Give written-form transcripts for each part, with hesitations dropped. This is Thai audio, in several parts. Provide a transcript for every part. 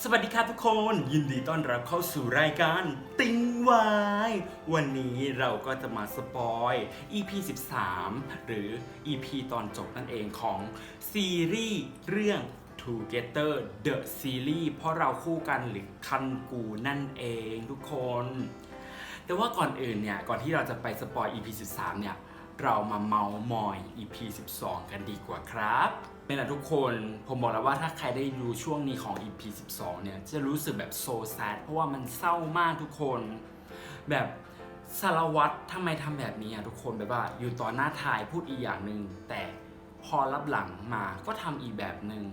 สวัสดีครับทุกคนยินดีต้อนรับเข้าสู่รายการติงวายวันนี้เราก็จะมาสปอย EP 13 หรือ EP ตอนจบนั่นเองของซีรีส์เรื่อง Together The Series เพราะเราคู่กันหรือคันกูนั่นเองทุกคนแต่ว่าก่อนอื่นเนี่ยก่อนที่เราจะไปสปอย EP 13 เนี่ยเรามาเมาส์มอย EP 12 กันดีกว่าครับเป็นทุกคนผมบอกแล้วว่าถ้าใครได้ดูช่วงนี้ของ EP 12 เนี่ยจะรู้สึกแบบโซแซดเพราะว่ามันเศร้ามากทุกคนแบบสารวัตรทำไมทำแบบนี้ทุกคนแบบว่าอยู่ต่อหน้าทายพูดอีกอย่างหนึ่งแต่พอรับหลังมาก็ทำอีกแบบหนึ่ง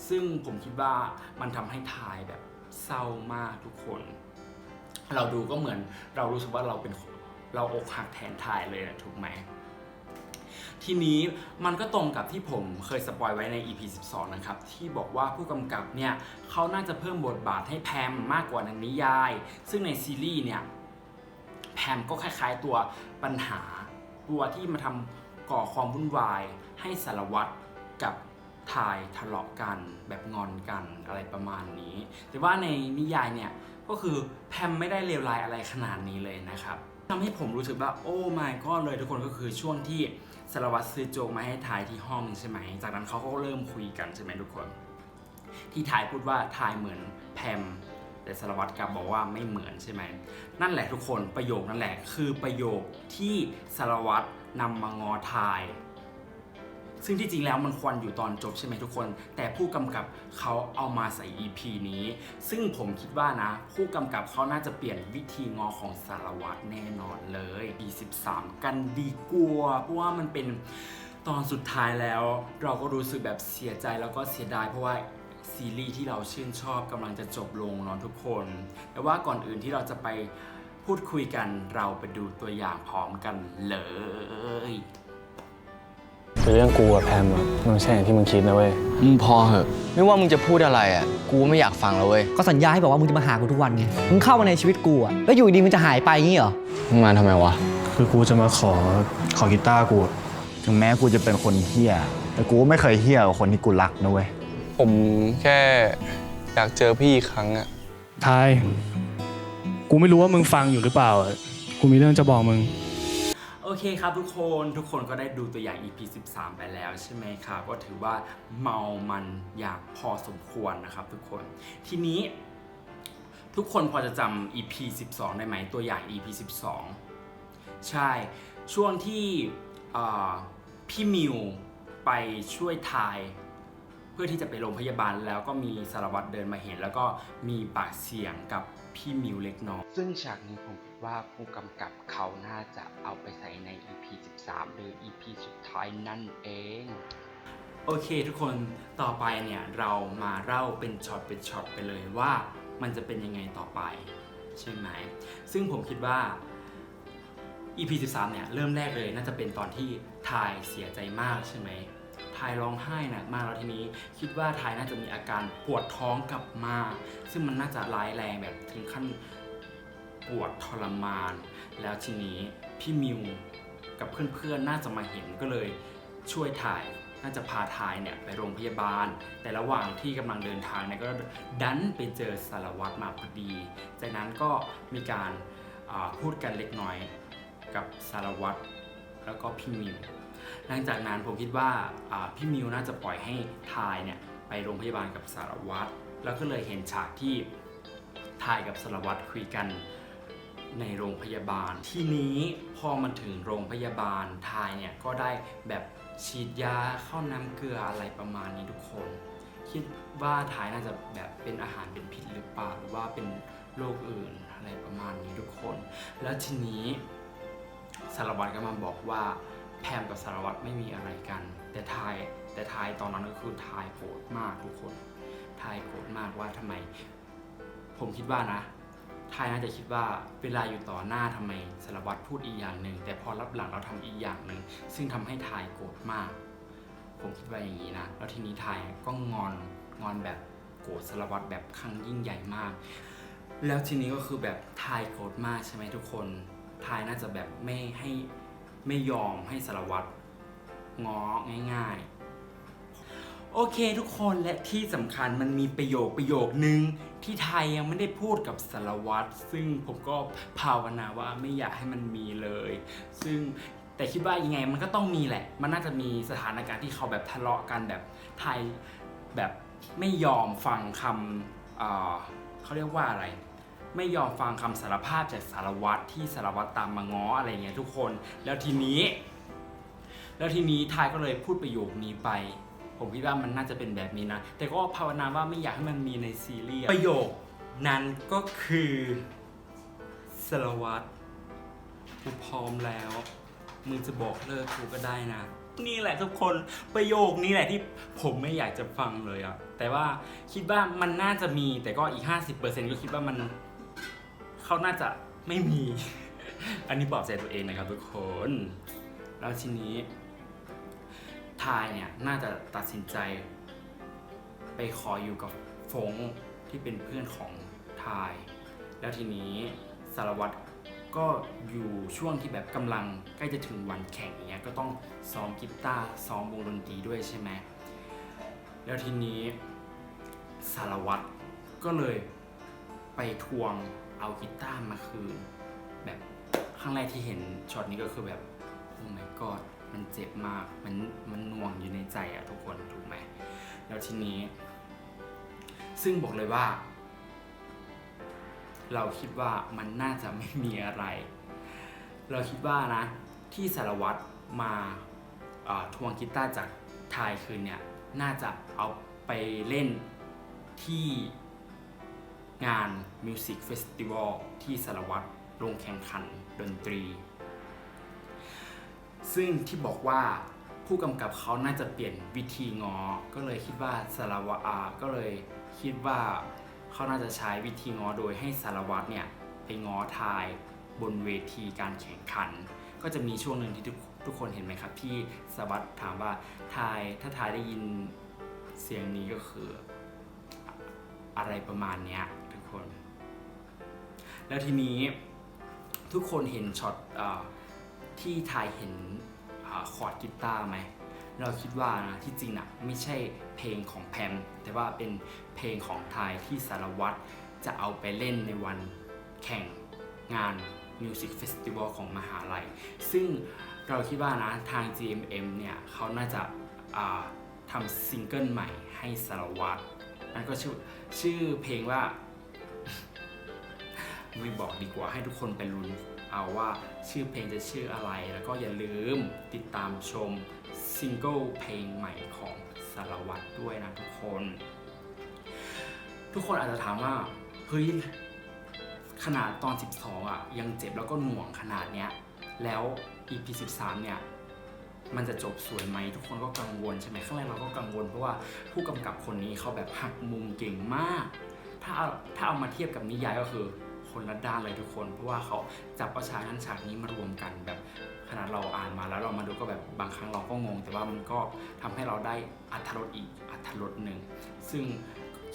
ซึ่งผมคิดว่ามันทำให้ทายแบบเศร้ามากทุกคนเราดูก็เหมือนเรารู้สึกว่าเราอกหักแทนทายเลยนะถูกไหมทีนี้มันก็ตรงกับที่ผมเคยสปอยไว้ใน EP 12 นะครับที่บอกว่าผู้กำกับเนี่ยเขาน่าจะเพิ่มบทบาทให้แพมมากกว่าในนิยายซึ่งในซีรีส์เนี่ยแพมก็คล้ายๆตัวปัญหาตัวที่มาทำก่อความวุ่นวายให้สารวัตรกับทายทะเลาะกันแบบงอนกันอะไรประมาณนี้แต่ว่าในนิยายเนี่ยก็คือแพมไม่ได้เลวร้ายอะไรขนาดนี้เลยนะครับทำให้ผมรู้สึกว่าโอ้ my god เลยทุกคนก็คือช่วงที่สารวัตรซื้อโจ๊กมาให้ทายที่ห้องใช่ไหมจากนั้นเขาก็เริ่มคุยกันใช่ไหมทุกคนที่ทายพูดว่าทายเหมือนแพมแต่สารวัตรกลับบอกว่าไม่เหมือนใช่ไหมนั่นแหละทุกคนประโยคนั่นแหละคือประโยคที่สารวัตรนำมางอทายซึ่งที่จริงแล้วมันควรอยู่ตอนจบใช่ไหมทุกคนแต่ผู้กำกับเขาเอามาใส่ EP นี้ซึ่งผมคิดว่านะผู้กำกับเขาน่าจะเปลี่ยนวิธีงอของสารวัตรแน่นอนเลย 13 กันดีกว่าเพราะว่ามันเป็นตอนสุดท้ายแล้วเราก็รู้สึกแบบเสียใจแล้วก็เสียดายเพราะว่าซีรีส์ที่เราชื่นชอบกำลังจะจบลงเนาะทุกคนแต่ว่าก่อนอื่นที่เราจะไปพูดคุยกันเราไปดูตัวอย่างพร้อมกันเลยแต่เรื่องกูกับแพมอะมันไม่ใช่อย่างที่มึงคิดนะเว้ยมึงพอเหอะไม่ว่ามึงจะพูดอะไรอ่ะกูไม่อยากฟังแล้วเว้ยก็สัญญาให้บอกว่ามึงจะมาหากูทุกวันไง มึงเข้ามาในชีวิตกูอะแล้วอยู่ดีมึงจะหายไปงี้เหรอ มึงมาทำไมวะ คือกูจะมาขอกีตาร์กูอะ ถึงแม้กูจะเป็นคนเฮี้ยแต่กูก็ไม่เคยเฮี้ยกับคนที่กูรักนะเว้ย ผมแค่อยากเจอพี่อีกครั้งอะ ทาย กูไม่รู้ว่ามึงฟังอยู่หรือเปล่าอะกูมีเรื่องจะบอกมึง โอเคครับทุกคนก็ได้ดูตัวอย่าง EP 13 ไปแล้วใช่ไหมครับก็ถือว่าเมามันอย่างพอสมควรนะครับทุกคนทีนี้ทุกคนพอจะจำ EP 12 ได้ไหมตัวอย่าง EP 12 ใช่ช่วงที่พี่มิวไปช่วยทายเพื่อที่จะไปโรงพยาบาลแล้วก็มีสารวัตรเดินมาเห็นแล้วก็มีปากเสียงกับพี่มิวเล็กน้อยซึ่งฉากนี้ผมคิดว่าผู้กำกับเขาน่าจะเอาไปใส่ใน EP 13 หรือ EP สุดท้ายนั่นเองโอเคทุกคนต่อไปเนี่ยเรามาเล่าเป็นช็อตไปเลยว่ามันจะเป็นยังไงต่อไปใช่ไหมซึ่งผมคิดว่า EP 13 เนี่ยเริ่มแรกเลยน่าจะเป็นตอนที่ทายเสียใจมากใช่ไหมทายร้องไห้หนักมากแล้วทีนี้คิดว่าทายน่าจะมีอาการปวดท้องกลับมาซึ่งมันน่าจะร้ายแรงแบบถึงขั้นปวดทรมานแล้วทีนี้พี่มิวกับเพื่อนๆน่าจะมาเห็นก็เลยช่วยทายน่าจะพาทายเนี่ยไปโรงพยาบาลแต่ระหว่างที่กำลังเดินทางเนี่ยก็ดันไปเจอสารวัตรมาพอดีจากนั้นก็มีการพูดกันเล็กน้อยกับสารวัตรแล้วก็พี่มิวหลังจากนั้นผมคิดว่าพี่มิวน่าจะปล่อยให้ทายเนี่ยไปโรงพยาบาลกับสารวัตรแล้วก็เลยเห็นฉากที่ทายกับสารวัตรคุยกันในโรงพยาบาลทีนี้พอมาถึงโรงพยาบาลทายเนี่ยก็ได้แบบฉีดยาเข้าน้ำเกลืออะไรประมาณนี้ทุกคนคิดว่าทายน่าจะแบบเป็นอาหารเป็นพิษหรือเปล่าหรือว่าเป็นโรคอื่นอะไรประมาณนี้ทุกคนแล้วทีนี้สารวัตรก็มาบอกว่าแพมกับสารวัตรไม่มีอะไรกันแต่ทายตอนนั้นก็คือทายโกรธมากทุกคนทายโกรธมากว่าทำไมผมคิดว่านะทายน่าจะคิดว่าเวลาอยู่ต่อหน้าทำไมสารวัตรพูดอีกอย่างหนึ่งแต่พอรับหลังเราทำอีกอย่างหนึ่งซึ่งทำให้ทายโกรธมากผมคิดว่าอย่างนี้นะแล้วทีนี้ทายก็งอนแบบโกรธสารวัตรแบบครั้งยิ่งใหญ่มากแล้วทีนี้ก็คือแบบทายโกรธมากใช่ไหมทุกคนทายน่าจะแบบไม่ยอมให้สารวัตรง้อง่ายๆ โอเคทุกคนและที่สำคัญมันมีประโยคนึงที่ไทยยังไม่ได้พูดกับสารวัตรซึ่งผมก็ภาวนาว่าไม่อยากให้มันมีเลย ซึ่งแต่คิดว่ายังไงมันก็ต้องมีแหละมันน่าจะมีสถานการณ์ที่เขาแบบทะเลาะกันแบบไทยแบบไม่ยอมฟังคำเขาเรียกว่าอะไรไม่ยอมฟังคำสารภาพจากสารวัตรที่สารวัตรตามมาง้ออะไรเงี้ยทุกคนแล้วทีนี้ไทยก็เลยพูดประโยคนี้ไปผมคิดว่ามันน่าจะเป็นแบบนี้นะแต่ก็ภาวนาว่าไม่อยากให้มันมีในซีรีส์ประโยคนั้นก็คือสารวัตรกูพร้อมแล้วมึงจะบอกเลิกกูก็ได้นะนี่แหละทุกคนประโยคนี้แหละที่ผมไม่อยากจะฟังเลยอะแต่ว่าคิดว่ามันน่าจะมีแต่ก็อีก 50% ก็คิดว่ามันเขาน่าจะไม่มี อันนี้บอกใจตัวเองนะครับทุกคนแล้วทีนี้ทายเนี่ยน่าจะตัดสินใจไปขออยู่กับฟงที่เป็นเพื่อนของทายแล้วทีนี้สารวัตรก็อยู่ช่วงที่แบบกำลังใกล้จะถึงวันแข่งอย่างเงี้ยก็ต้องซ้อมกีตาร์ซ้อมวงดนตรีด้วยใช่ไหมแล้วทีนี้สารวัตรก็เลยไปทวงเอากีตาร์มาคืนแบบครั้งแรกที่เห็นช็อตนี้ก็คือแบบโอ้ my god มันเจ็บมากมันน่วงอยู่ในใจอะทุกคนถูกไหมแล้วทีนี้ซึ่งบอกเลยว่าเราคิดว่ามันน่าจะไม่มีอะไรเราคิดว่านะที่สารวัตรมาทวงกีตาร์จากทายคืนเนี่ยน่าจะเอาไปเล่นที่งานมิวสิกเฟสติวัลที่สารวัตรลงแข่งขันดนตรีซึ่งที่บอกว่าผู้กำกับเขาน่าจะเปลี่ยนวิธีง้อก็เลยคิดว่าสารวัตรก็เลยคิดว่าเขาน่าจะใช้วิธีง้อโดยให้สารวัตรเนี่ยไปง้อทายบนเวทีการแข่งขันก็จะมีช่วงหนึ่งที่ทุกคนเห็นไหมครับที่สารวัตรถามว่าถ้าทายได้ยินเสียงนี้ก็คืออะไรประมาณเนี้ยทุกคนแล้วทีนี้ทุกคนเห็นช็อตที่ทายเห็นคอร์ดกีตาร์ไหมเราคิดว่านะที่จริงนะไม่ใช่เพลงของแพมแต่ว่าเป็นเพลงของทายที่สารวัตรจะเอาไปเล่นในวันแข่งงาน Music Festival ของมหาลัยซึ่งเราคิดว่านะทาง GMM เนี่ยเขาน่าจะทำซิงเกิลใหม่ให้สารวัตรนั่นก็ชื่อเพลงว่า ไม่บอกดีกว่าให้ทุกคนไปลุ้นเอาว่าชื่อเพลงจะชื่ออะไรแล้วก็อย่าลืมติดตามชมซิงเกิลเพลงใหม่ของสารวัตรด้วยนะทุกคนอาจจะถามว่าเฮ้ยขนาดตอน12อ่ะยังเจ็บแล้วก็หน่วงขนาดเนี้ยแล้ว EP 13เนี่ยมันจะจบสวยไหมทุกคนก็กังวลใช่ไหมข้างแรกเราก็กังวลเพราะว่าผู้กำกับคนนี้เขาแบบหักมุมเก่งมากถ้าเอามาเทียบกับนิยายก็คือคนละด้านเลยทุกคนเพราะว่าเขาจับเอาฉากนั้นฉากนี้มารวมกันแบบขนาดเราอ่านมาแล้วเรามาดูก็แบบบางครั้งเราก็งงแต่ว่ามันก็ทำให้เราได้อรรถรสอีกอรรถรสหนึ่งซึ่ง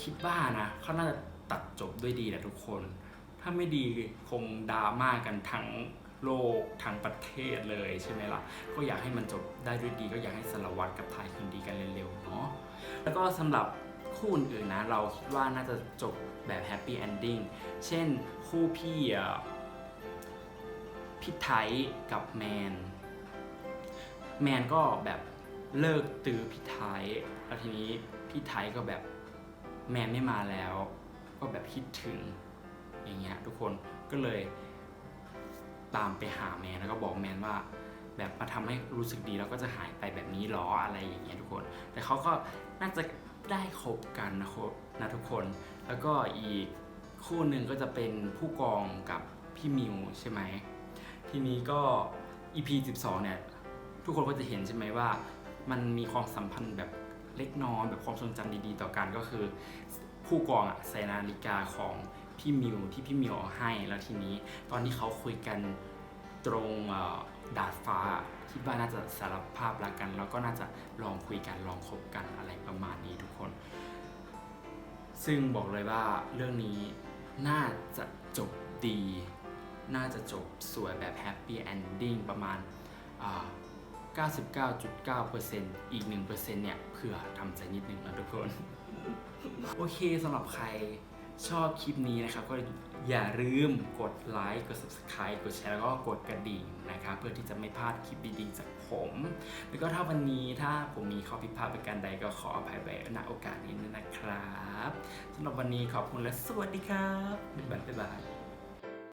คิดว่านะเขาน่าจะตัดจบด้วยดีแหละทุกคนถ้าไม่ดีคงดราม่ากันทั้งโลกทั้งประเทศเลยใช่ไหมล่ะก็อยากให้มันจบได้ด้วยดีก็อยากให้สารวัตรกับทายคืนดีกันเร็วๆเนาะแล้วก็สำหรับคู่อื่นๆนะเราคิดว่าน่าจะจบแบบแฮปปี้เอนดิ้งเช่นคู่พี่ไทยกับแมนก็แบบเลิกตื้อพี่ไทยแล้วทีนี้พี่ไทยก็แบบแมนไม่มาแล้วก็แบบคิดถึงอย่างเงี้ยทุกคนก็เลยตามไปหาแมนแล้วก็บอกแมนว่าแบบมาทำให้รู้สึกดีแล้วก็จะหายไปแบบนี้หรออะไรอย่างเงี้ยทุกคนแต่เขาก็น่าจะได้คบกันนะทุกคนแล้วก็อีกคู่หนึ่งก็จะเป็นผู้กองกับพี่มิวใช่ไหมทีนี้ก็ EP 12เนี่ยทุกคนก็จะเห็นใช่ไหมว่ามันมีความสัมพันธ์แบบเล็กน้อยแบบความทรงจำดีๆต่อกันก็คือผู้กองใส่นาฬิกาของพี่มิวที่พี่มิวเอาให้แล้วทีนี้ตอนที่เขาคุยกันตรงดาดฟ้าคิดว่าน่าจะสารภาพรักกันแล้วก็น่าจะลองคุยกันลองคบกันอะไรประมาณนี้ทุกคนซึ่งบอกเลยว่าเรื่องนี้น่าจะจบดีน่าจะจบสวยแบบแฮปปี้เอนดิ้งประมาณ 99.9%อีก 1%เนี่ยเผื่อทำใจนิดนึงนะทุกคน โอเคสำหรับใครชอบคลิปนี้นะครับก็อย่าลืมกดไลค์กด subscribe กดแชร์แล้วก็กดกระดิ่งนะครับเพื่อที่จะไม่พลาดคลิปดีๆจากผม แล้วก็ถ้าวันนี้ถ้าผมมีข้อผิดพลาดประการใดก็ขออภัยไว้ณโอกาสนี้ด้วยนะครับสำหรับวันนี้ขอบคุณและสวัสดีครับบ๊ายบาย